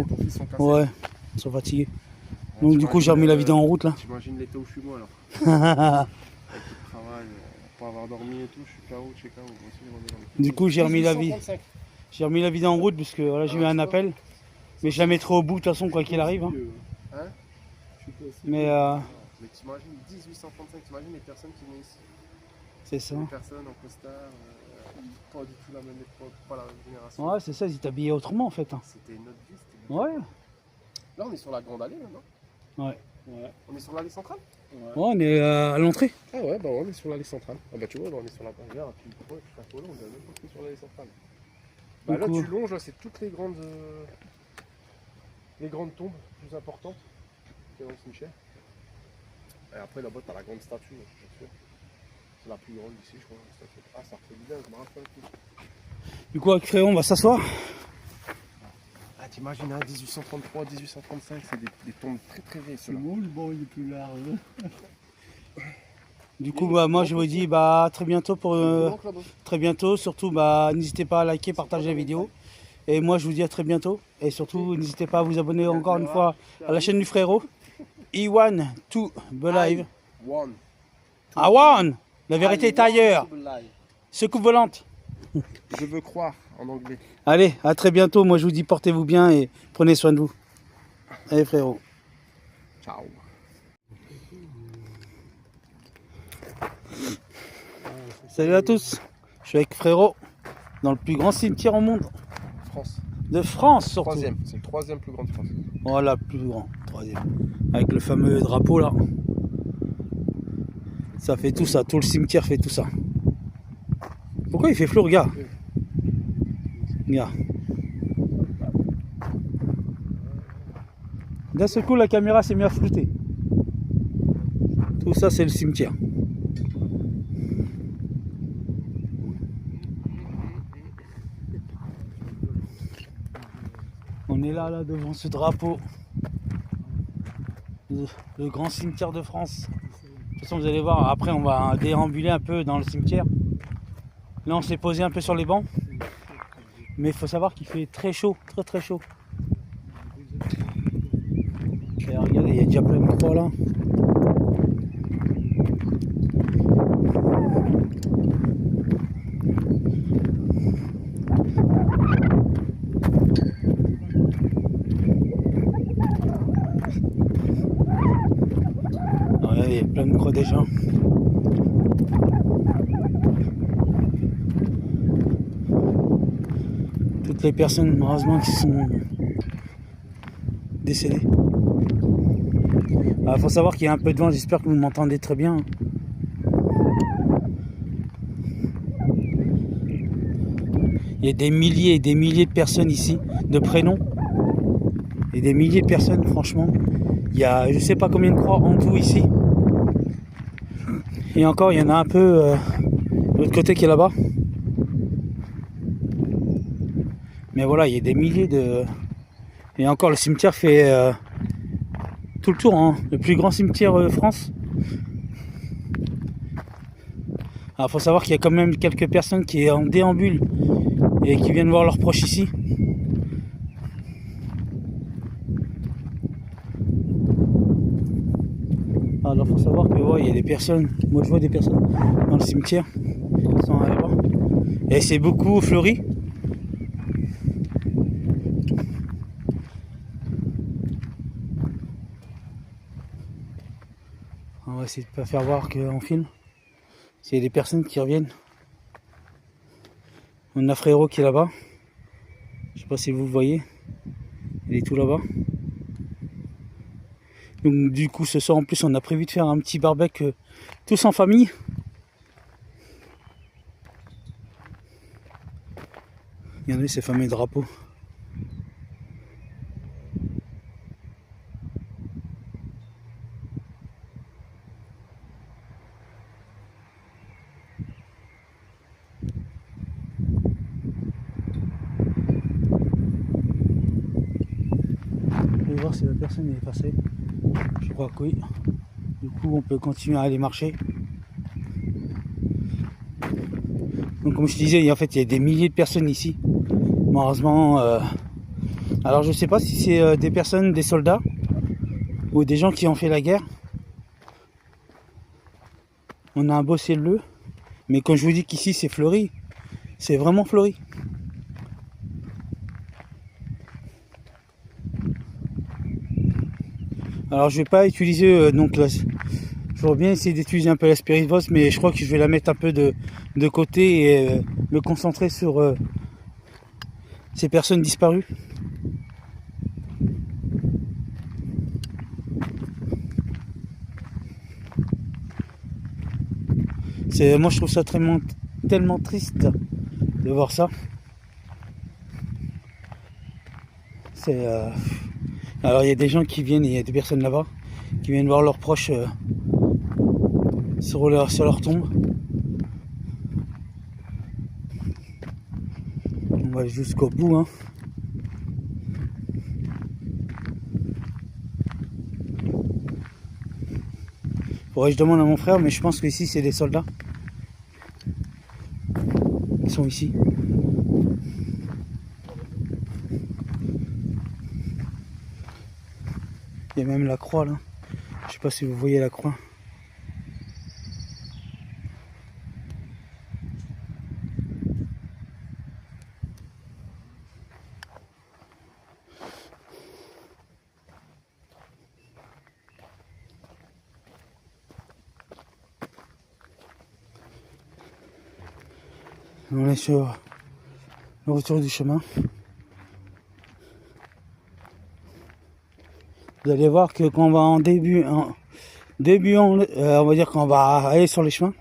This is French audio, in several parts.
KO. Ton fils sont cassés. Ouais, ils sont fatigués. Donc du coup j'ai remis la vidéo en route là. T'imagines l'été où je suis moi alors. Avec tout le travail, pas avoir dormi et tout, je suis KO, je suis KO. Du coup j'ai remis la vidéo. 1835. J'ai remis la vidéo en route parce que voilà, j'ai eu un appel. Mais je la mettrai au bout de toute façon quoi qu'il arrive. Hein. Hein? Mais Mais t'imagines 1835, t'imagines les personnes qui venaient ici. c'est ça. Les personnes en costard, pas du tout la même époque, pas la même génération. Ouais, c'est ça, ils étaient habillés autrement en fait. Hein. C'était une autre vie. C'était une autre Ouais. vie. Là on est sur la grande allée maintenant. Ouais. On est sur l'allée centrale. Ouais, on est à l'entrée. Ah ouais, bah ouais, on est sur l'allée centrale. Ah bah tu vois, on est sur la barrière, puis on est même pas sur l'allée centrale. Bah là tu longes, là c'est toutes les grandes tombes plus importantes qu'il y a dans le cimetière. Et après là-bas t'as la grande statue, bien sûr. C'est la plus grande ici je crois, la statue. Ah ça refait bien, je me rappelle plus. Du coup avec Frérot on va s'asseoir. Ah t'imagines, hein, 1833, 1835, c'est des tombes très très vieilles. C'est bon, le banc il est plus large. Du coup bah, moi je vous dis bah très bientôt pour très bientôt, surtout bah n'hésitez pas à liker, partager la vidéo. Et moi je vous dis à très bientôt. Et surtout n'hésitez pas à vous abonner encore une fois à la chaîne du Frérot. Iwan to Belive. One. Ah one. La vérité est ailleurs. Secoupe volante. Je veux croire en anglais. Allez, à très bientôt. Moi je vous dis portez-vous bien et prenez soin de vous. Allez Frérot. Ciao. Salut à tous. Je suis avec Frérot dans le plus grand cimetière au monde. France. De France surtout. Troisième, c'est le troisième plus grand de France. Voilà, plus grand, troisième. Avec le fameux drapeau là. Ça fait tout ça, tout le cimetière fait tout ça. Pourquoi il fait flou, regarde. Regarde. D'un seul coup, la caméra s'est mise à flouter. Tout ça, c'est le cimetière. On est là devant ce drapeau. Le grand cimetière de France. De toute façon, vous allez voir, après on va déambuler un peu dans le cimetière. Là, on s'est posé un peu sur les bancs. Mais il faut savoir qu'il fait très chaud, très très chaud. Et regardez, il y a déjà plein de croix là. Il y a plein de croix déjà. Toutes les personnes malheureusement qui sont décédées. Il faut savoir qu'il y a un peu de vent, j'espère que vous m'entendez très bien. Il y a des milliers et des milliers de personnes ici, de prénoms. Et des milliers de personnes, franchement. Il y a je sais pas combien de croix en tout ici. Et encore, il y en a un peu de l'autre côté qui est là-bas. Mais voilà, il y a des milliers de... Et encore, le cimetière fait tout le tour, hein. Le plus grand cimetière de France. Alors, faut savoir qu'il y a quand même quelques personnes qui sont en déambule et qui viennent voir leurs proches ici. Alors faut savoir que ouais, il y a des personnes, moi je vois des personnes dans le cimetière qui sont là-bas. Et c'est beaucoup fleuri. On va essayer de pas faire voir qu'on filme. S'il y a des personnes qui reviennent. On a Frérot qui est là-bas. Je sais pas si vous le voyez. Il est tout là-bas. Donc du coup ce soir en plus on a prévu de faire un petit barbecue tous en famille. Regardez ces fameux drapeaux. Je vais voir si la personne est passée. Je crois que oui. Du coup, on peut continuer à aller marcher. Donc, comme je disais, en fait, il y a des milliers de personnes ici. Malheureusement, Alors je sais pas si c'est des personnes, des soldats ou des gens qui ont fait la guerre. On a un beau ciel bleu, mais quand je vous dis qu'ici c'est fleuri, c'est vraiment fleuri. Alors je vais pas utiliser donc là, j'aurais bien essayé d'utiliser un peu la Spirit Voice, mais je crois que je vais la mettre un peu de côté et me concentrer sur ces personnes disparues. Moi je trouve ça tellement triste de voir ça. Alors il y a des gens qui viennent, il y a des personnes là-bas qui viennent voir leurs proches sur leur tombe. On va aller jusqu'au bout, hein. Faudrait que je demande à mon frère, mais je pense que ici c'est des soldats. Ils sont ici. Il y a même la croix là. Je sais pas si vous voyez la croix. On est sur le retour du chemin. Vous allez voir que quand on va on va dire qu'on va aller sur les chemins.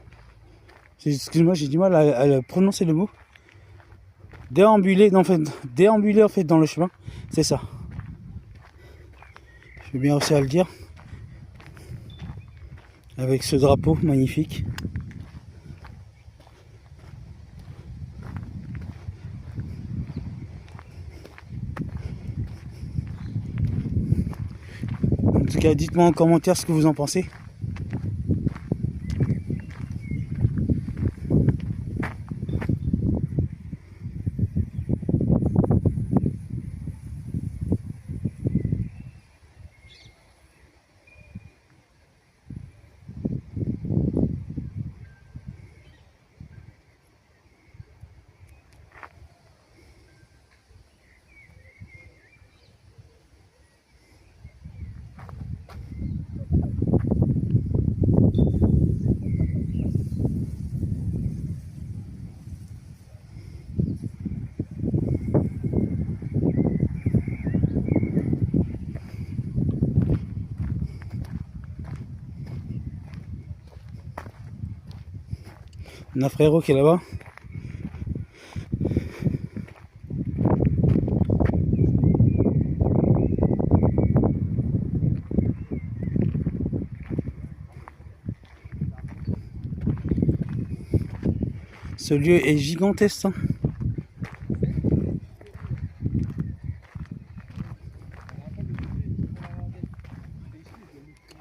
Excuse-moi, j'ai du mal à prononcer le mot. Déambuler en fait dans le chemin, c'est ça. Je vais bien réussir à le dire. Avec ce drapeau magnifique. En tout cas, dites-moi en commentaire ce que vous en pensez. On a un frérot qui est là-bas. Ce lieu est gigantesque, hein.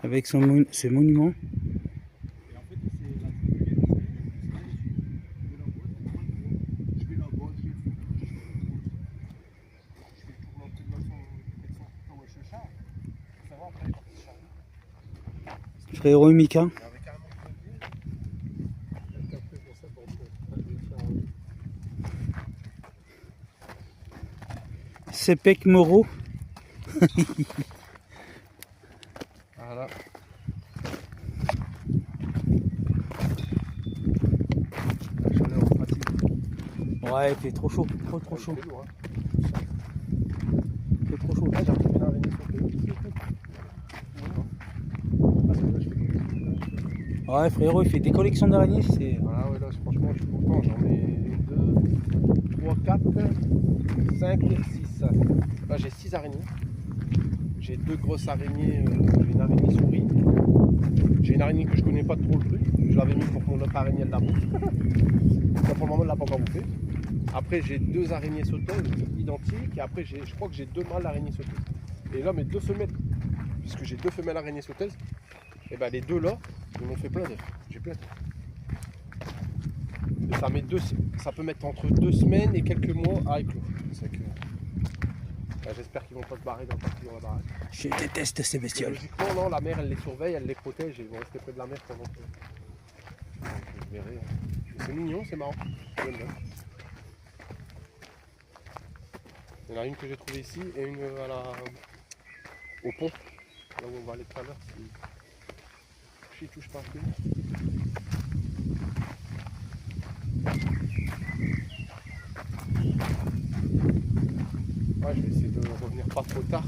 Avec ce monument. Frérot Mika. Sepek Moro. Voilà. Ouais, il fait trop chaud, trop chaud. Il fait trop chaud. Ouais, frérot, il fait des collections d'araignées. Ah ouais, là, franchement, je suis content. J'en ai 2, 3, 4, 5, 6. Là, j'ai 6 araignées. J'ai 2 grosses araignées. J'ai une araignée souris. J'ai une araignée que je connais pas trop le truc. Je l'avais mis pour que mon autre araignée elle la bouffe. Pour le moment, elle l'a pas encore bouffé. Après, j'ai 2 araignées sauteuses identiques. Et après, je crois que j'ai 2 mâles araignées sauteuses. Et là, mes 2 femelles, puisque j'ai 2 femelles araignées sauteuses, et ben les 2 là, ils m'ont fait plein d'œufs. J'ai plein d'œufs. Et ça peut mettre entre 2 semaines et quelques mois à éclore. C'est que Bah, j'espère qu'ils vont pas se barrer dans la baraque. Je déteste ces bestioles. Logiquement, non, la mer elle les surveille, elle les protège et ils vont rester près de la mer pendant que. Donc, je verrai. C'est mignon, c'est marrant. J'aime bien. Il y en a une que j'ai trouvée ici et une au pont, là où on va aller tout à l'heure. Si je touche pas plus. Ouais, je vais essayer de revenir pas trop tard.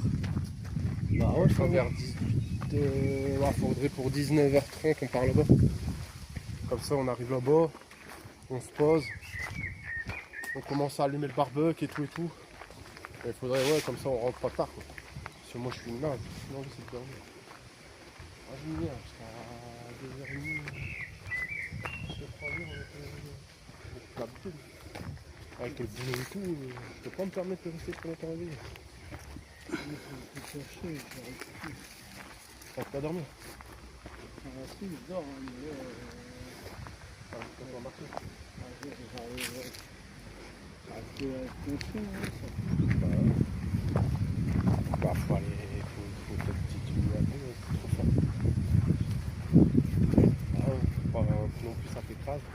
Bah ouais, ça vers 18. Ouais, faudrait pour 19h30 on part là-bas. Comme ça on arrive là-bas, on se pose, on commence à allumer le barbecue et tout et tout. Il faudrait, ouais, comme ça on rentre pas tard quoi. Parce que moi je suis une naze, non c'est de dormir. Ah, je vais jusqu'à 2h30. Jusqu'à 3h on était l'habitude. Avec le boulot et tout, je peux pas me permettre de rester trop longtemps réveillé. On peut pas dormir. Si, je dors, mais On va marcher. Bah, faut aller, faut peut-être diminuer un peu, c'est trop fort. Ah, pas non plus ça t'écrase.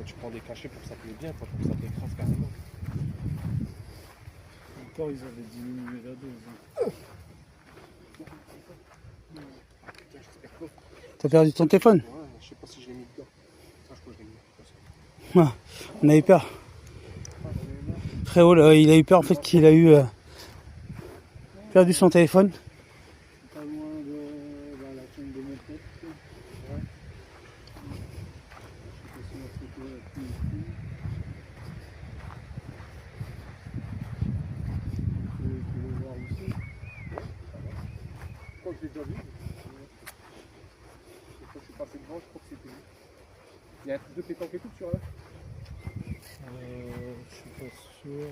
Tu prends des cachets pour que ça te mette bien, pas pour que ça t'écrase carrément. encore ils avaient diminué la dose. T'as perdu ton téléphone? Ouais, je sais pas si je l'ai mis dedans. Ça, je crois que je l'ai mis. On a eu peur. Frérot, là, il a eu peur en fait qu'il a eu perdu son téléphone. Pas loin de la chaîne de mon pote. Ouais. Je sais pas si la photo est plus ici. Tu veux voir aussi? Je crois que je l'ai déjà vu. Quand je suis passé devant, je crois que c'était lui. Il y a un truc de pétanque et tout sur là. Je suis pas sûr.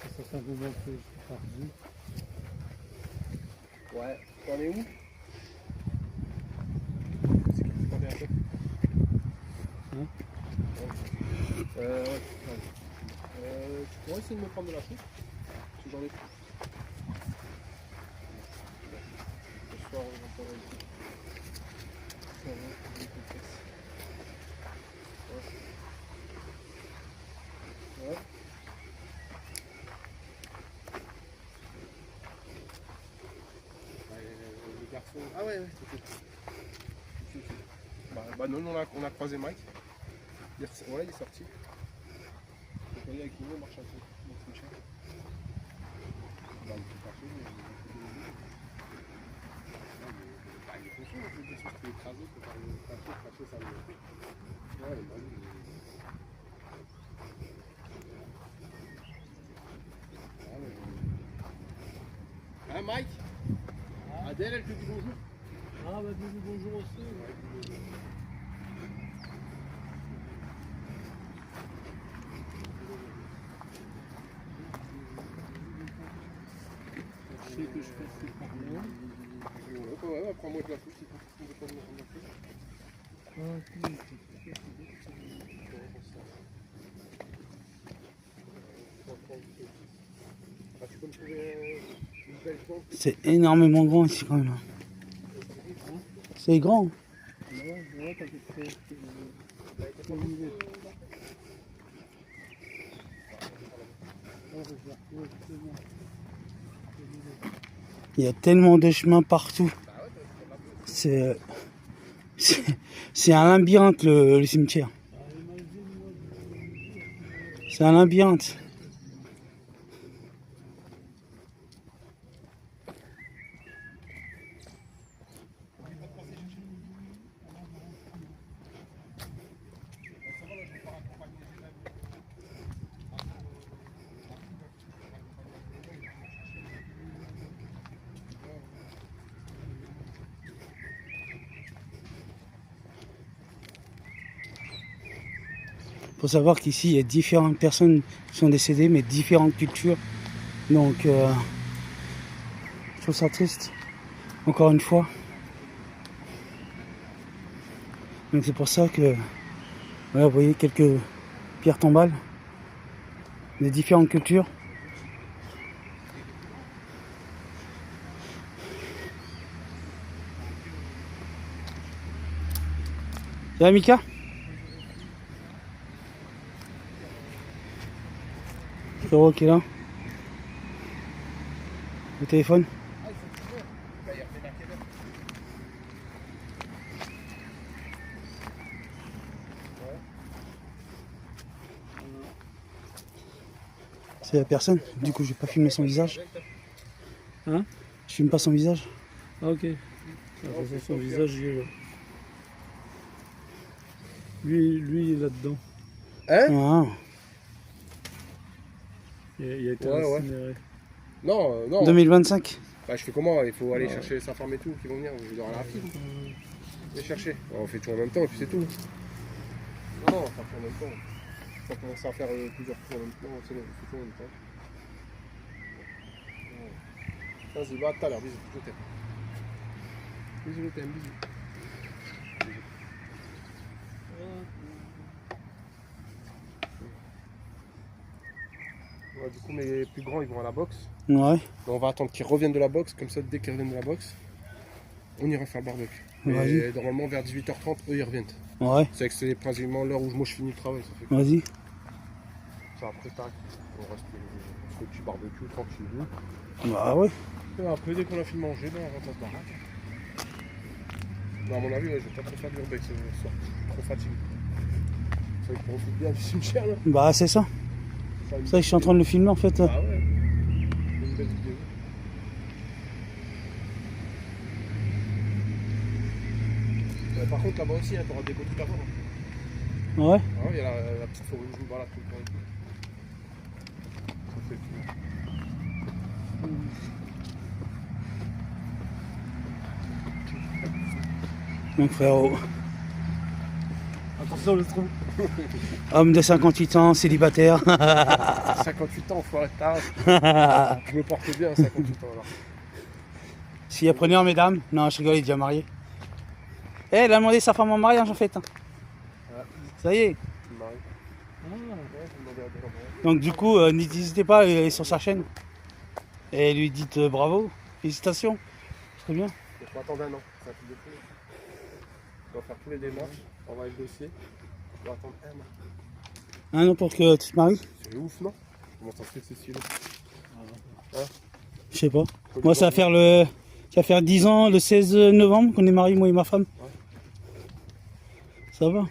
Ça fait un moment que je suis parti. Ouais. T'en es où? C'est qui qui t'en est un peu? Tu pourrais essayer de me prendre de la soupe? Si j'en ai plus. Ce soir, on va prendre un petit. Ça va, je te casse. Ouais. Les garçons. Ah ouais, ok. Bah non, on a croisé Mike. Il est sorti. Donc on est avec nous, on marche un peu. Donc c'est cher. Bah, il peut marcher, mais il est conscient, je veux dire, si je peux écraser, faut faire le cracher, ça le. Ouais, bah oui. Hein Mike? Adèle, elle te dit bonjour. Ah bah dis bonjour aussi. Ouais. Je sais que je fais par là. Ouais, prends-moi de la soupe, c'est pas de pas venir en tu peux me trouver une belle banque? C'est énormément grand ici quand même. C'est grand. Ouais, t'as fait. Il y a tellement de chemins partout. C'est un labyrinthe le cimetière. C'est un labyrinthe. Il faut savoir qu'ici, il y a différentes personnes qui sont décédées, mais différentes cultures. Donc, je trouve ça triste, encore une fois. Donc c'est pour ça que, voilà, vous voyez quelques pierres tombales de différentes cultures. Ça va Mika? Frérot qui est là. Le téléphone. C'est la personne, du coup je vais pas filmer son visage. Hein? Je filme pas son visage. Ah ok. Son visage il est là. Lui il est là-dedans. Hein? Ah. Il a été Ouais, ouais. incinéré. Non, non. 2025. Bah, je fais comment? Il faut aller chercher sa femme et tout qui vont venir. Je vais devoir aller à la file. Les chercher. On fait tout en même temps et puis c'est tout. Non, non, on fait tout en même temps. On va commencer à faire plusieurs tours en même temps. C'est bon, on fait tout en même temps. Vas-y, va à tout à l'heure. Bisous, je t'aime. Bisous, je t'aime, bisous. Ouais, du coup, mes plus grands, ils vont à la boxe. Ouais. Mais on va attendre qu'ils reviennent de la boxe. Comme ça, dès qu'ils reviennent de la boxe, on ira faire le barbecue. Vas-y. Mais normalement, vers 18h30, eux, ils reviennent. Ouais. C'est que c'est principalement l'heure où moi je finis le travail. Ça fait que Vas-y. ça après, tac, on reste au petit barbecue tranquille. Bah ouais. Et après, dès qu'on a fini de manger, ben, on rentre à se baraque. Mais à mon avis, ouais, je vais pas trop faire l'urbex ce soir. Je suis trop fatigué. Ça va profite bien du cimetière là. Bah c'est ça. Ça, Ça, je suis en train de le filmer en fait. Ah ouais. C'est une belle vidéo. Par contre, là-bas aussi, tu auras des beaux trucs à voir. Ouais. Ah ouais, il y a la petite forêt où je me balade tout le temps et tout. Ça fait tout. Donc frérot. Attention le trou. Homme de 58 ans, célibataire. 58 ans, faut arrêter tard. Je me porte bien à 58 ans là. Si elle prenait en mesdames. Non, je rigole, il est déjà marié. Eh, elle a demandé sa femme en mariage en fait. Ouais. Ça y est. Je me marie. Ouais, je me demandais à des endroits. Donc du coup, n'hésitez pas, elle est sur sa chaîne. Et lui dites bravo, félicitations. Très bien. Il faut attendre un an, c'est un truc de fou. On doit faire tous les démarches, envoyer le dossier. On doit attendre un an. Un an pour que tu te maries? C'est ouf, non? Comment ça se fait que c'est si long? Je sais pas. Moi, ça va faire 10 ans le 16 novembre qu'on est mariés, moi et ma femme. Ouais. Ça va.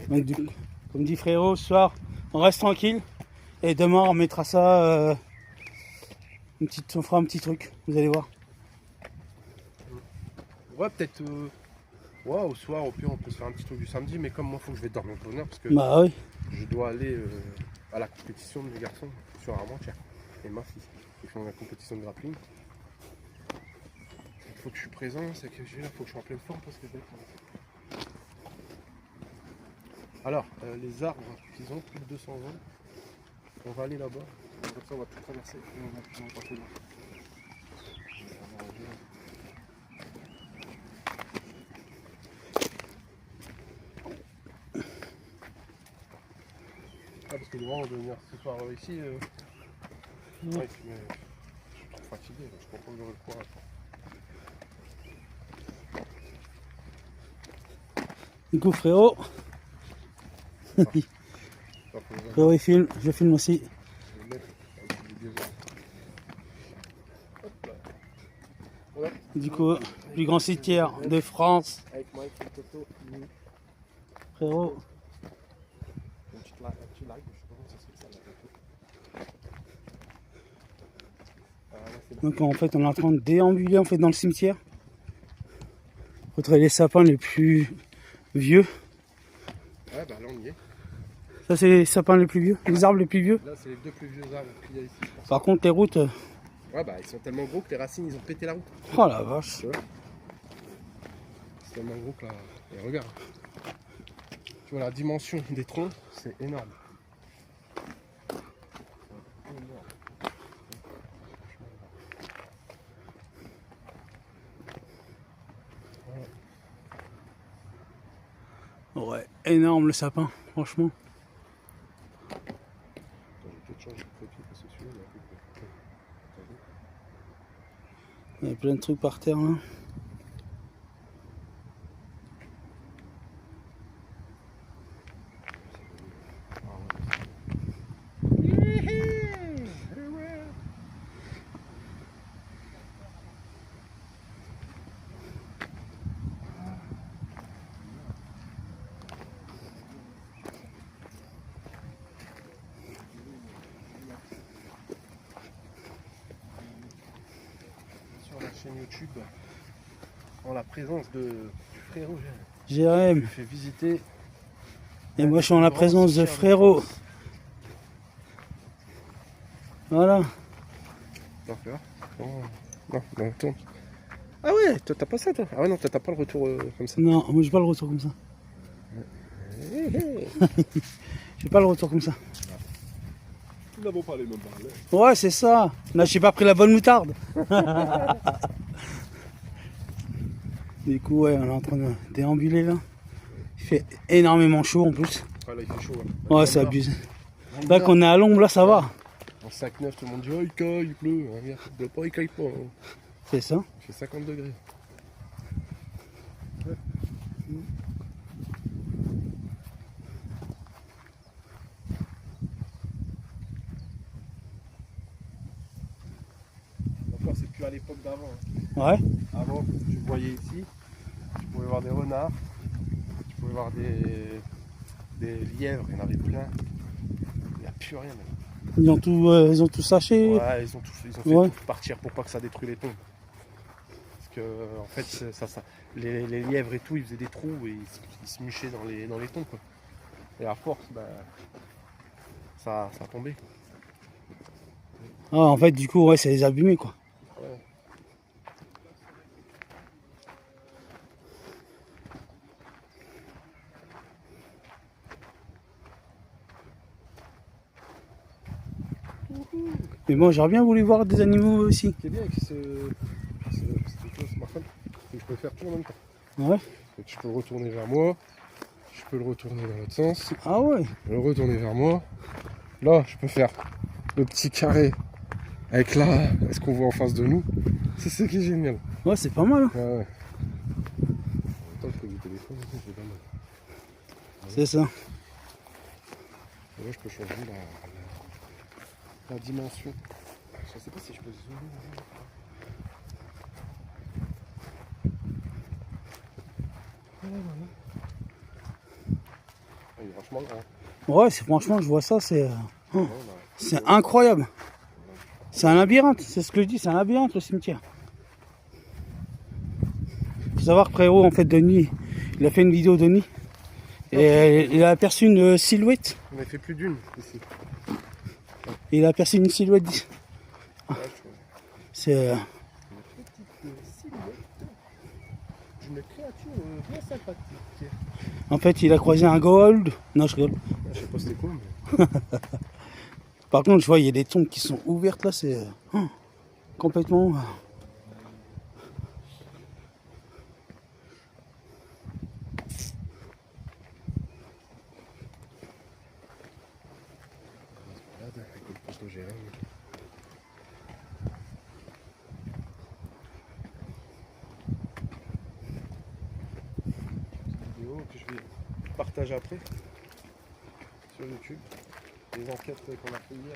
Donc, comme dit frérot, ce soir, on reste tranquille. Et demain, on mettra ça. On fera un petit truc, vous allez voir. Ouais, peut-être. Ouais, au soir, au pire, on peut se faire un petit truc du samedi. Mais comme moi, il faut que je vais dormir de bonne heure parce que Bah oui. je dois aller à la compétition de mes garçons sur Armentières. Et ma fille. Ils font la compétition de grappling. Il faut que je suis présent, c'est que il faut que je sois en pleine forme parce que je vais être... Alors, les arbres qu'ils ont plus de 200 ans, on va aller là-bas. Comme ça, on va tout traverser. Et on va passer là. Ah, parce que devant, on doit venir ce soir ici. Ouais, mais je suis trop fatigué, je comprends que j'aurai le courage. Du coup, frérot. Frérot, il filme, je filme aussi. Du coup, plus grand cimetière de France. Avec Mike et Toto, Frérot. un petit like, je sais pas comment ça se fait ça. Donc en fait, on est en train de déambuler en fait dans le cimetière. Retrouver les sapins les plus vieux. Ouais, bah là on y est. Ça, c'est les sapins les plus vieux, les arbres les plus vieux. Là, c'est les deux plus vieux arbres qu'il y a ici. Je pense. Par contre, les routes. Ouais, bah ils sont tellement gros que les racines ils ont pété la route. Oh la vache. Tu vois? C'est tellement gros que là. Et regarde. Tu vois la dimension des troncs, c'est énorme. Ouais, énorme le sapin, franchement. Attends, je vais te changer de copier parce que celui-là, il est un peu plus. Il y a plein de trucs par terre là. Sur la chaîne YouTube, en la présence du frérot, je Jérém. lui fais visiter. Et moi je suis en la présence de frérot. Voilà. Non, fais voir. Non, tourne. Ah ouais, toi t'as pas ça toi. Ah ouais non, toi t'as pas le retour comme ça. Non, moi j'ai pas le retour comme ça. J'ai pas le retour comme ça. Nous n'avons pas les mêmes balles. Ouais, c'est ça. Là, j'ai pas pris la bonne moutarde. Du coup, ouais, on est en train de déambuler là. Il fait énormément chaud en plus. Ah là il fait chaud. Hein. Ouais, c'est abusé. Là qu'on est à l'ombre, là, ça va. En 5-9, tout le monde dit oh il caille, il pleut. Ah, regarde, il pleut pas, il caille pas. Hein. C'est ça. Il fait 50 degrés. Encore, c'est plus à l'époque d'avant. Hein. Ouais. Avant, tu voyais ici, tu pouvais voir des renards, tu pouvais voir des lièvres, il y en avait plein. Il n'y a plus rien. Même. Ils ont tout saché. Ouais, ils ont fait Ouais. tout partir pour pas que ça détruise les tombes. Parce que, en fait, les lièvres et tout, ils faisaient des trous et ils se mûchaient dans les tombes. Quoi. Et à force, bah, ça a tombé. Ah, en fait, du coup, ouais, c'est les abîmés, quoi. Ouais. Mais moi, j'aurais bien voulu voir des animaux aussi. Ce qui est bien avec ce smartphone, c'est que je peux faire tout en même temps. Ouais. Donc, je peux le retourner vers moi, je peux le retourner dans l'autre sens, Ah ouais. le retourner vers moi. Là, je peux faire le petit carré avec là, ce qu'on voit en face de nous. C'est ce qui est génial. Ouais, c'est pas mal. Hein. Ouais, ouais. En même temps, je peux du téléphone, c'est pas mal. C'est ça. Et là, je peux changer la dimension. Je sais pas si je peux zoomer. Voilà, voilà. Il est vachement grand. Ouais, franchement, je vois ça, c'est Ouais, c'est incroyable. C'est un labyrinthe, c'est ce que je dis, c'est un labyrinthe le cimetière. Faut savoir que frérot, en fait, de nuit, il a fait une vidéo de nuit. Et il a aperçu une silhouette. on a fait plus d'une ici. Et il a aperçu une silhouette. Ouais, je trouve. C'est Une petite silhouette d'une créature bien sympathique. en fait, il a croisé un gold. Non, je rigole. Je sais pas c'était quoi, mais. Par contre, je vois, il y a des tombes qui sont ouvertes là, c'est complètement. Avec le poste de Jérém. Vidéo que je vais partager après sur YouTube. Les enquêtes qu'on a fait hier.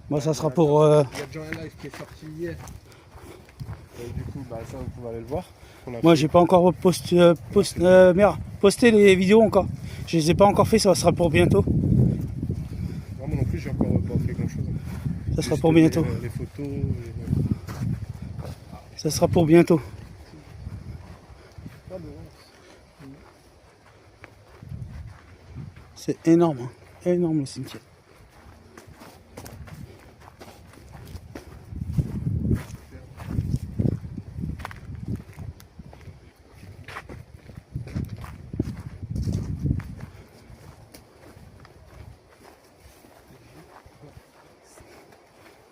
Moi, ça sera pour. Il y a déjà un live qui est sorti hier. Et du coup, bah, ça vous pouvez aller le voir. Moi, j'ai pas encore posté les vidéos encore. Je les ai pas encore fait, ça sera pour bientôt. Non, moi non plus, j'ai encore pas fait grand chose. Ça sera pour bientôt. Les photos. Ça sera pour bientôt. C'est énorme, hein. Énorme le cimetière.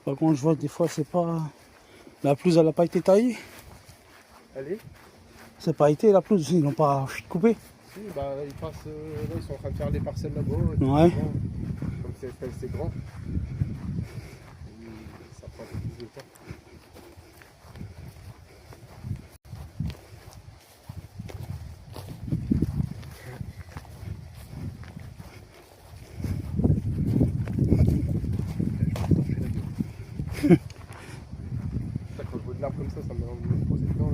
Par contre, je vois que des fois, c'est pas. La pelouse, elle n'a pas été taillée. Allez. C'est pas été la pelouse, ils l'ont pas coupé. Si, bah, ils passent, là, ils sont en train de faire les parcelles là-bas. Ouais. Comme c'est grand. Ça prend un peu plus de temps. Quand je vois de l'arbre comme ça me pose des dents.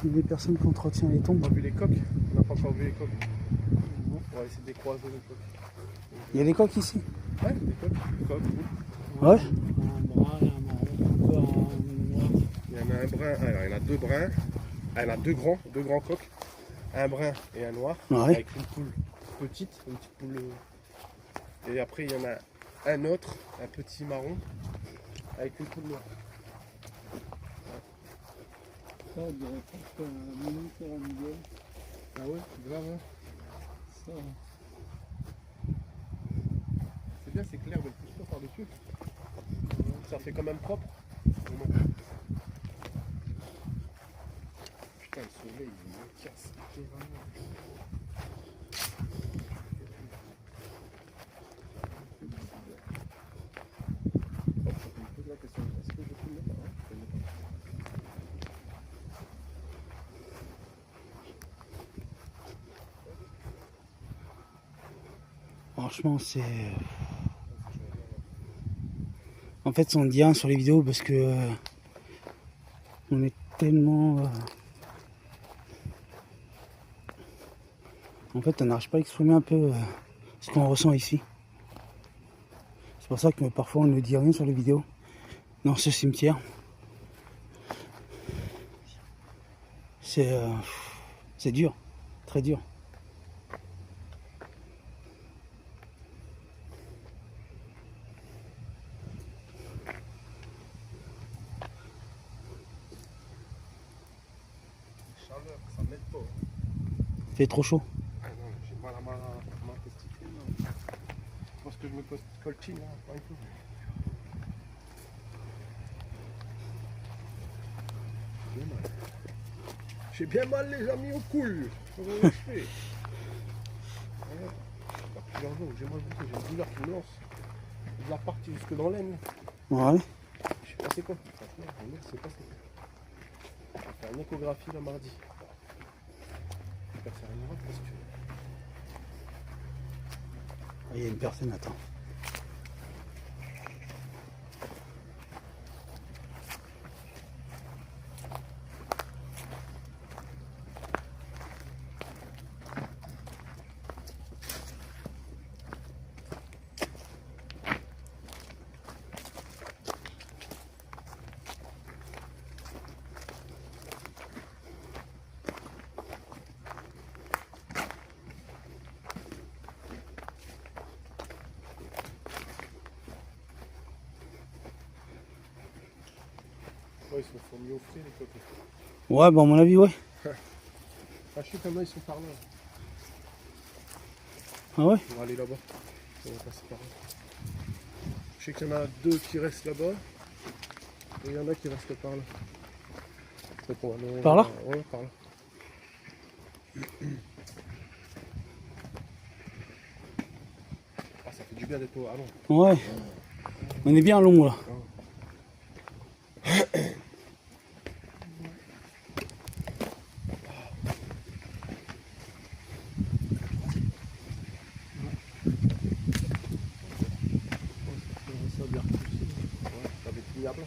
Il y a des personnes qui entretiennent les tombes. On a vu les coques. On n'a pas encore vu les coques. On va essayer de décroiser les coques. Il y a des coques ici? Ouais, des coques. Des coques, oui. Ouais. Un brun et un marron. Un peu en noir. Il y en a un brun, alors il y en a deux bruns. Ah, il y en a deux grands coques. Un brun et un noir. Ouais. Avec une poule petite, une petite poule. Et après il y en a un autre, un petit marron, avec une poule noire. Ça, on dirait presque un mini pyramidal. Ah ouais, grave. Hein. Ça, C'est bien, c'est clair de le pousser par-dessus. Ça fait quand même propre. Putain, le soleil, il me casse. Je me pose la question, est-ce que je peux le mettre là? Je peux le mettre là. Franchement, c'est... En fait, on dit rien sur les vidéos parce que on est tellement... En fait, on n'arrive pas à exprimer un peu ce qu'on ressent ici. C'est pour ça que parfois on ne dit rien sur les vidéos dans ce cimetière. C'est dur, très dur. Chaleur, ça m'aide pas. Il fait trop chaud. Ah non, j'ai mal à ma testicule. Je pense que je me coltine là, pas un peu. J'ai mal. J'ai bien mal les amis au cou. Comment je fais? Voilà. Ça fait plusieurs jours que j'ai mal au cou, j'ai une douleur qui me lance. De la partie jusque dans l'aine. Ouais. Je sais pas c'est quoi. Franchement, je sais pas c'est quoi. On va faire une échographie là mardi. J'espère que ça arrivera parce que. Il y a une personne, attends. Ouais, ils se font mieux offrir les coques. Ouais, bah à mon avis, ouais. Ah, je sais comment ils sont par là. Ah ouais? On va aller là-bas. On va passer par là. Je sais qu'il y en a deux qui restent là-bas. Et il y en a qui restent par là. Donc on va aller- Par là? Ouais, par là. Ah, ça fait du bien d'être à long. Ouais. On est bien long là. Ça a bien repoussé. Ouais, t'avais tout mis à blanc.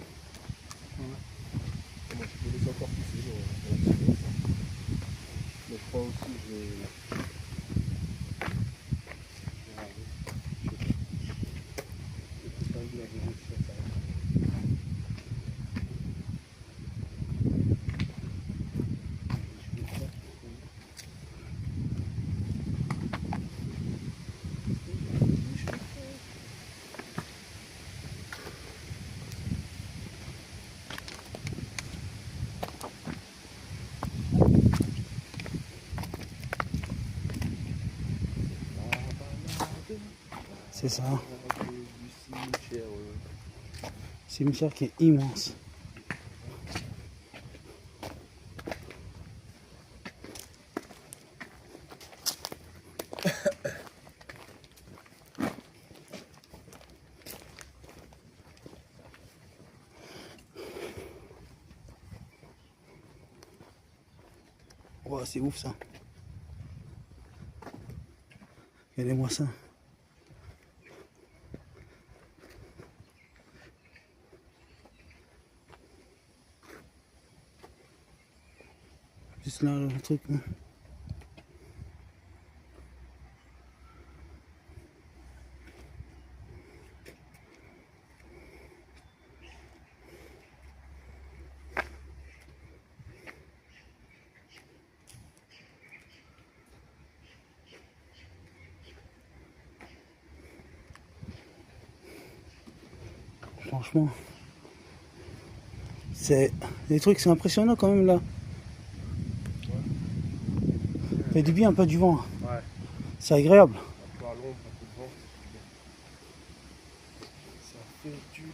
Et moi, je peux laisser encore pousser. Mais je crois aussi que j'ai. C'est ça. Du cimetière. Cimetière qui est immense. Oh, c'est ouf ça. Regardez-moi ça. Juste là, le truc. Là. Franchement, c'est des trucs, c'est impressionnant quand même là. Ça fait du bien, un peu du vent. Ouais. C'est agréable. Un peu à l'ombre, un peu de vent. Ça fait du bien.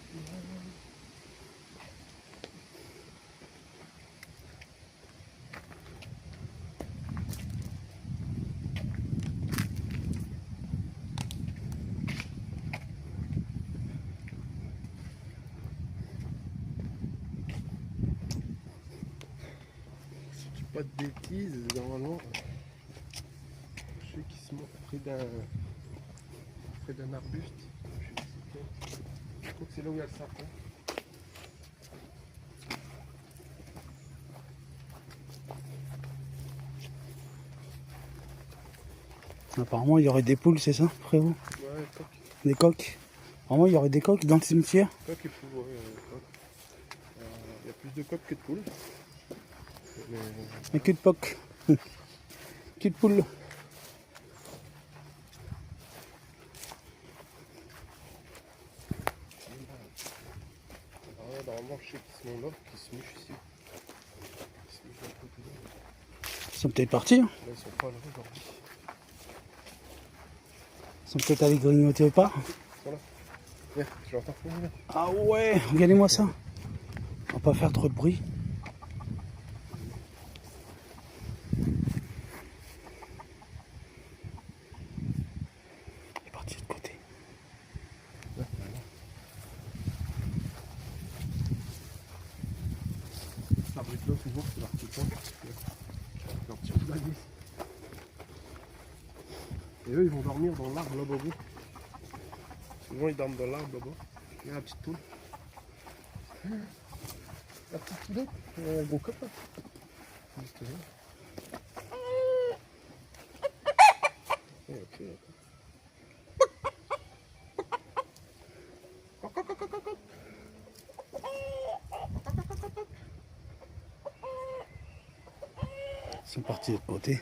Si je dis pas de bêtises, normalement, ceux qui se montent près d'un arbuste, je crois que c'est là où il y a le sapin. Apparemment, il y aurait des poules, c'est ça, frérot? Ouais, coq. Des coqs. Apparemment, il y aurait des coqs dans le cimetière. Coq et poule, ouais, coq. Il y a plus de coqs que de poules. Mais, Mais que de coqs. Que de poules. normalement, je sais qu'ils sont là, qu'ils se mouchent ici. Ils se mouchent d'un côté. Ils sont peut-être partis. Hein. Là, ils sont pas là aujourd'hui. Ils sont peut-être allés grignoter au pas. Voilà. Viens, je l'entends. Viens. Ah ouais, regardez-moi ça. On va pas faire trop de bruit. Il est parti de l'autre côté. Ça brûle là, toujours, c'est leur petit point. Leur petit bout d'année. Et eux, ils vont dormir dans l'arbre là-bas. Souvent, ils dorment dans l'arbre là-bas. Il y a la petite poule. La petite poulette, un gros copain. Juste là. Ok. Ils sont partis de l'autre côté.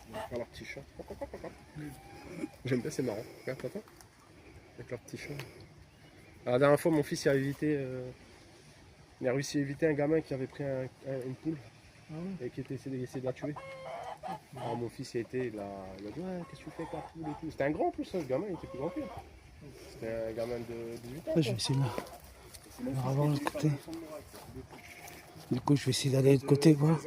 Ils vont faire leur petit chat. J'aime bien, c'est marrant. Regarde, t'entends? Avec leur petit chat. La dernière fois, mon fils il a réussi à éviter un gamin qui avait pris une poule et qui était essayé de la tuer. Alors mon fils il a dit ouais, qu'est-ce que tu fais avec la poule et tout. C'était un grand en plus, ce gamin, il était plus grand que lui. C'était un gamin de 18 ans. Là, je vais essayer de avoir l'autre côté. Du coup, je vais essayer d'aller de l'autre côté, quoi.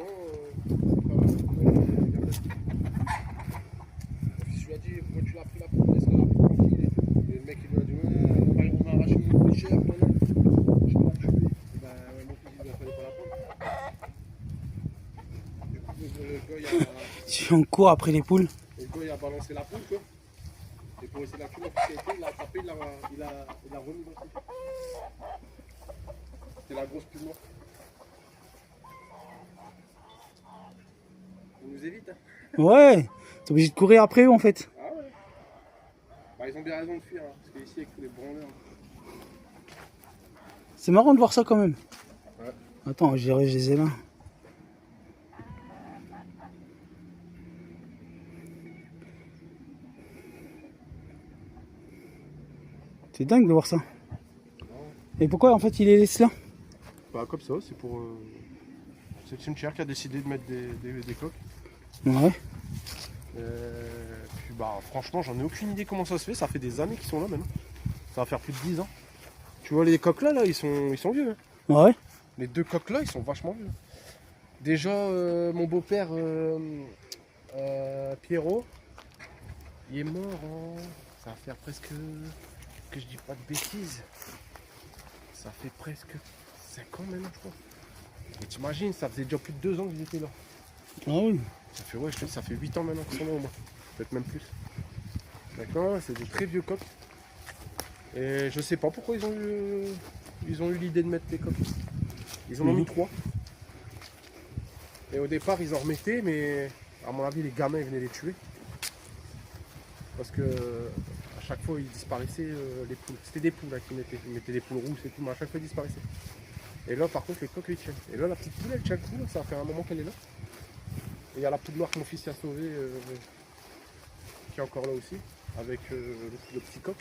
Je lui ai dit, pourquoi tu l'as pris la poule, laisse-la la poule tranquille et tout. Et le mec il lui a dit, ouais, on m'a arraché mon plus cher, je vais la tuer. Ben, mon fils il lui a fallu pas la prendre. Du coup, le gars On court après les poules. il a balancé la poule, quoi. Et pour essayer de la tuer, mon fils il l'a attrapé, il l'a remis dans le truc. C'était la grosse poule noire. Ils nous évitent, hein. Ouais, t'es obligé de courir après eux en fait. Ah ouais. Bah, ils ont bien raison de fuir, hein, parce qu'ici, avec tous les branleurs. C'est marrant de voir ça quand même. Ouais. Attends, je les ai là. C'est dingue de voir ça. Et pourquoi en fait il les laisse là? Bah, comme ça, c'est pour. C'est le cimetière qui a décidé de mettre des coques. Ouais. Puis bah franchement j'en ai aucune idée comment ça se fait, ça fait des années qu'ils sont là maintenant. Ça va faire plus de 10 ans. Tu vois les coqs là, ils sont vieux. Hein. Ouais. Les 2 coqs là ils sont vachement vieux. Déjà mon beau-père Pierrot, il est mort en. Ça va faire presque. Que je dis pas de bêtises. Ça fait presque 5 ans maintenant je crois. Et t'imagines, ça faisait déjà plus de 2 ans qu'ils étaient là. Ah oui. Ça fait ouais, je te dis, ça fait 8 ans maintenant qu'ils sont là au moins. Peut-être même plus. D'accord, c'est des très vieux coqs. Et je sais pas pourquoi ils ont eu l'idée de mettre les coqs. Ils en ont mis 3. Et au départ ils en remettaient, mais à mon avis les gamins ils venaient les tuer. Parce que à chaque fois ils disparaissaient les poules. C'était des poules là, qui mettaient. Ils mettaient des poules rousses et tout, mais à chaque fois ils disparaissaient. Et là par contre les coqs ils tiennent. Et là la petite poule elle tient le coup, là, ça va faire un moment qu'elle est là. Et il y a la poule noire que mon fils y a sauvée qui est encore là aussi, avec le petit coq.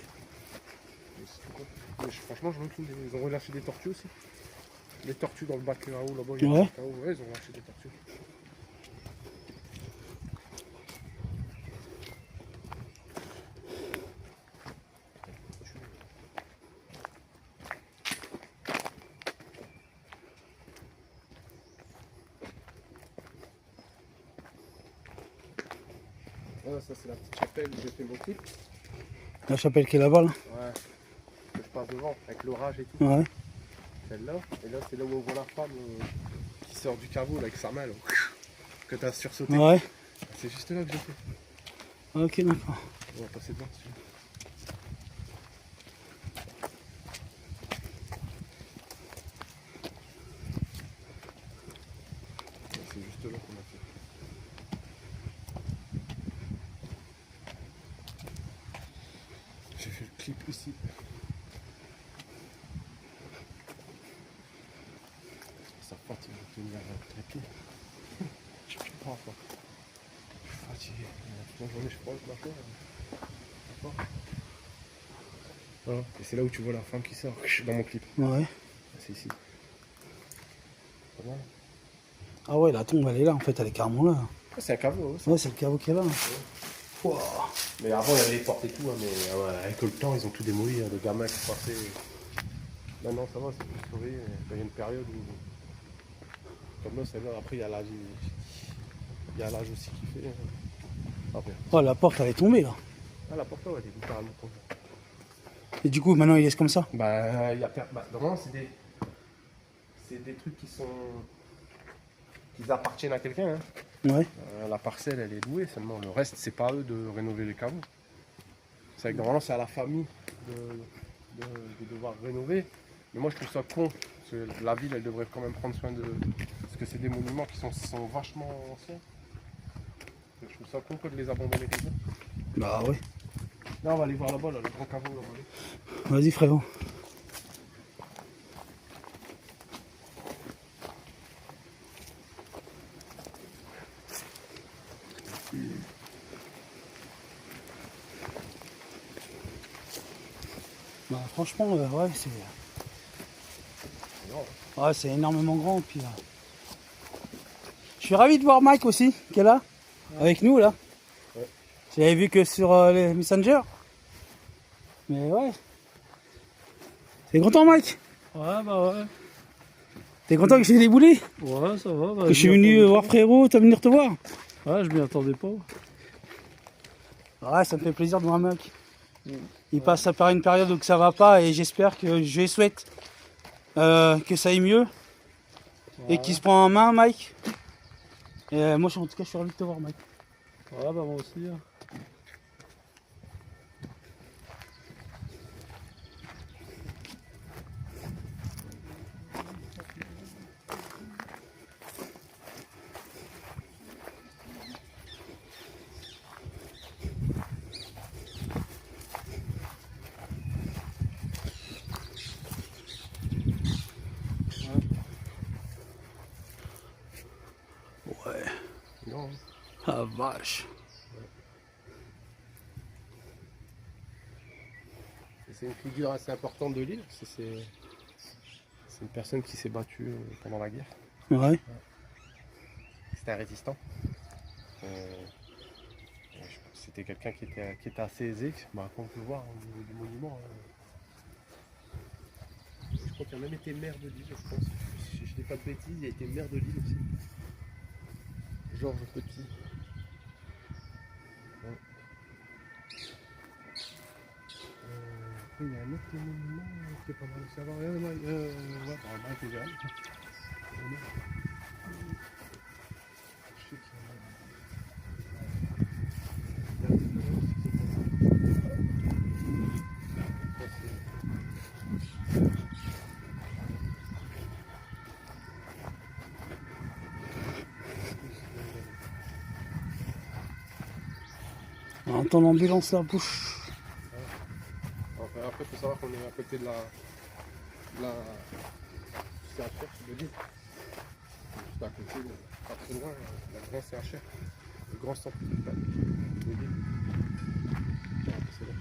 Mais franchement j'en ai aucune idée. Ils ont relâché des tortues aussi. Les tortues dans le bac là-haut, là-bas, il y a Ouais. là-haut, ouais, ils ont relâché des tortues. Ah, ça c'est la petite chapelle où j'ai fait mon clip. La chapelle qui est là-bas, là. Ouais. Que je passe devant, avec l'orage et tout. Ouais. Celle-là. Et là c'est là où on voit la femme qui sort du caveau là, avec sa main là, que t'as sursauté. Ouais. C'est juste là que j'ai fait. Ok, d'accord. On va passer devant si tu veux. C'est juste là qu'on a fait. J'ai fait le clip ici. Ça fatigue de tenir trépied. Je peux pas quoi. Je suis fatigué. La journée je crois avec ma soeur. Voilà. Et c'est là où tu vois la femme qui sort dans mon clip. Ouais. C'est ici. Pas mal. Ah ouais, la tombe, elle est là, en fait, elle est carrément là. Ah, c'est un caveau, ouais. Ouais, c'est le caveau qui est là. Wow. Mais avant il y avait les portes et tout, hein, mais avec le temps ils ont tout démoli, hein, le gamin qui passait. Maintenant ça va, c'est plus sauvé. Il y a une période où. Comme là, celle-là, après il y a l'âge. Il y a l'âge aussi qui fait. Après. Oh, la porte, elle est tombée, là. Ah la porte là, elle est littéralement tombée. Et du coup, maintenant, il laisse comme ça. Bah, il y a normalement c'est des trucs qui appartiennent à quelqu'un. Hein. Ouais. La parcelle elle est louée seulement. Le reste c'est pas à eux de rénover les caveaux. C'est vrai que normalement c'est à la famille de devoir rénover. Mais moi je trouve ça con. Parce que la ville elle devrait quand même prendre soin de. Parce que c'est des monuments qui sont vachement anciens. Je trouve ça con que de les abandonner comme ça. Bah ouais. Là on va aller voir là-bas, là, le grand caveau là-bas. Vas-y, frérot. Bah franchement, ouais, c'est... Ouais, c'est énormément grand. Puis, je suis ravi de voir Mike aussi, qui est là, avec nous, là. Ouais. Je l'avais vu que sur les Messenger. Mais ouais. T'es content, Mike? Ouais, bah ouais. T'es content que j'ai déboulé? Ouais, ça va. Bah, Que je suis venu voir frérot, t'as venir te voir? Ouais, je m'y attendais pas. Ouais, ça me fait plaisir de voir Mike. Il passe par une période où ça va pas et j'espère que je lui souhaite que ça aille mieux et qu'il se prend en main, Mike. Et moi, en tout cas, je suis ravi de te voir, Mike. Ouais, bah moi aussi. Hein. Ouais. Non. Ah, vache. C'est une figure assez importante de l'île. C'est une personne qui s'est battue pendant la guerre. Ouais. C'était un résistant. c'était quelqu'un qui était assez aisé, bah, comme on peut voir au niveau du monument. Je crois qu'il a même été maire de Lille, je pense. Si je dis pas de bêtises, il a été maire de Lille aussi. Georges Petit. Ouais. Après, il y a un autre monument qui est pas mal aussi à voir. Ouais, apparemment, c'est génial. Je sais qu'il y On entend l'ambulance là, bouche. Enfin, après, il faut savoir qu'on est à côté de la CHR de Lille. Juste à côté, pas très loin, la grande CHR, le grand centre de Lille. C'est là.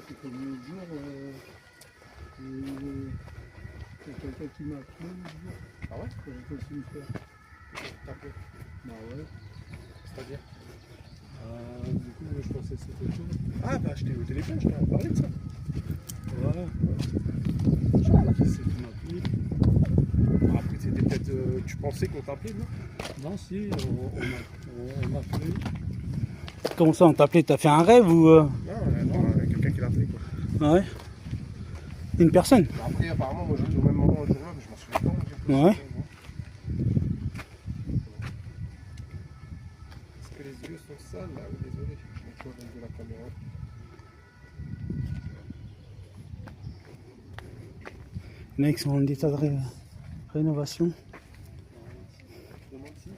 C'était le jour, il y a quelqu'un qui m'a appelé le jour. Ah ouais? Pour le cimetière. T'appelles. Bah ouais. C'est-à-dire? Du coup, moi, je pensais que c'était tout. Ah bah j'étais au téléphone, je t'en parlais de ça. Ouais. Je sais pas qui c'est qui m'a appelé. Après c'était peut-être... tu pensais qu'on t'appelait, non? Non, si, on m'a appelé. Comment ça, on t'appelait? T'as fait un rêve ou Non, quelqu'un qui l'a appelé quoi. Ah ouais. Une personne? Après apparemment moi j'étais au même moment le jour-là, mais je m'en souviens pas. Ouais. Est-ce que les yeux sont sales là? Oui, désolé, je vais de la caméra. Les mecs sont en état de rénovation. Je demande si.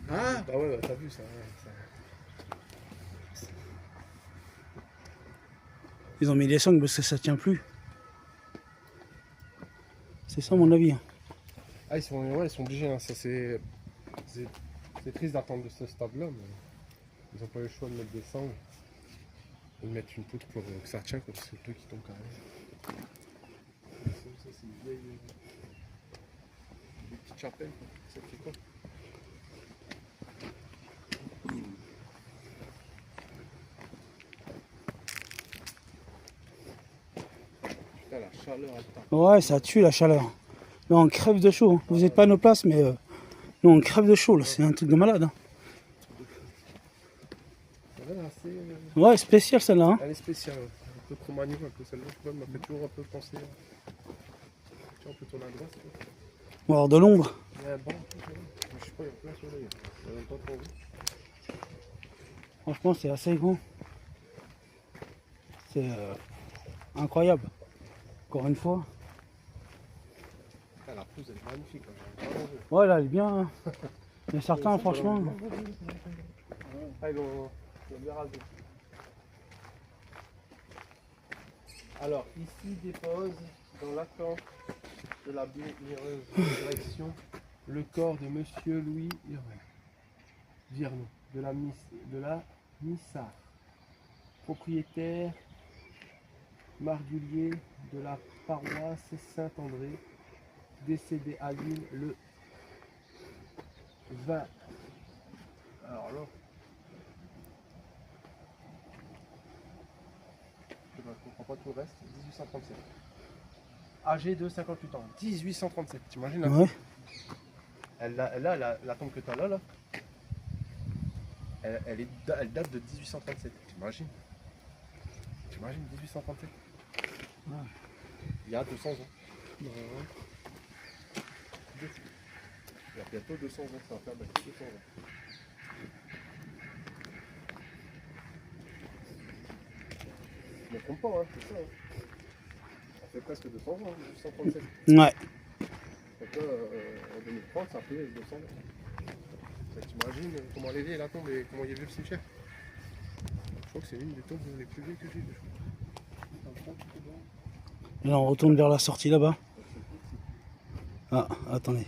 Ah bah ouais, t'as vu ça, Ils ont mis les sangles parce que ça tient plus. C'est ça mon avis. Ah ils sont obligés, hein. Ça c'est triste d'attendre de ce stade-là, mais ils n'ont pas eu le choix de mettre des sangles et de mettre une poutre pour que ça tienne, parce que c'est le qui tombe carrément. Ça c'est une vieille petite chapelle, quoi. Ça fait quoi? Putain, la chaleur elle tape. Ouais, ça tue la chaleur. Là on crève de chaud. Vous n'êtes pas à nos places, mais nous on crève de chaud. C'est un truc de malade. Ouais, assez, Ouais, spécial celle-là. Hein. elle est spéciale, un peu Cro-Magnon, un peu celle-là, tu vois, elle m'a fait toujours un peu penser. Tu vois, on peut tourner à droite. On va avoir de l'ombre. Il y a un banc, je sais pas, il y a plein de soleil. Il y a même pas trop haut. Franchement, c'est assez grand. C'est incroyable. Encore une fois. Ah, la pelouse elle est magnifique. Hein. Ouais, là, elle est bien. Il y a certains, franchement. Ah, ils l'ont bien rasé. Alors, ici dépose, dans l'attente de la bienheureuse direction, le corps de Monsieur Louis Viernon, de la Missard, propriétaire margulier de la paroisse Saint-André, décédé à Lille le 20. Alors là, je ne comprends pas tout le reste. 1837. Âgé de 58 ans. 1837. T'imagines la Ouais. la tombe que tu as là, elle date de 1837. T'imagines 1837. Ouais. Il y a 200 ans. Bah ouais. Il y a bientôt 200 ans. Ça va faire 200 ans. Je ne me trompe pas, hein, c'est ça. Hein. Ça fait presque 200 ans, 1837. Ouais. Donc là, en 2030, ça fait 200 ans. T'imagines comment elle est vieille la tombe et comment il est vieux le cimetière. crois que c'est l'une des tombes les plus vieilles que j'ai vues. Là, on retourne vers la sortie là-bas. Ah, attendez.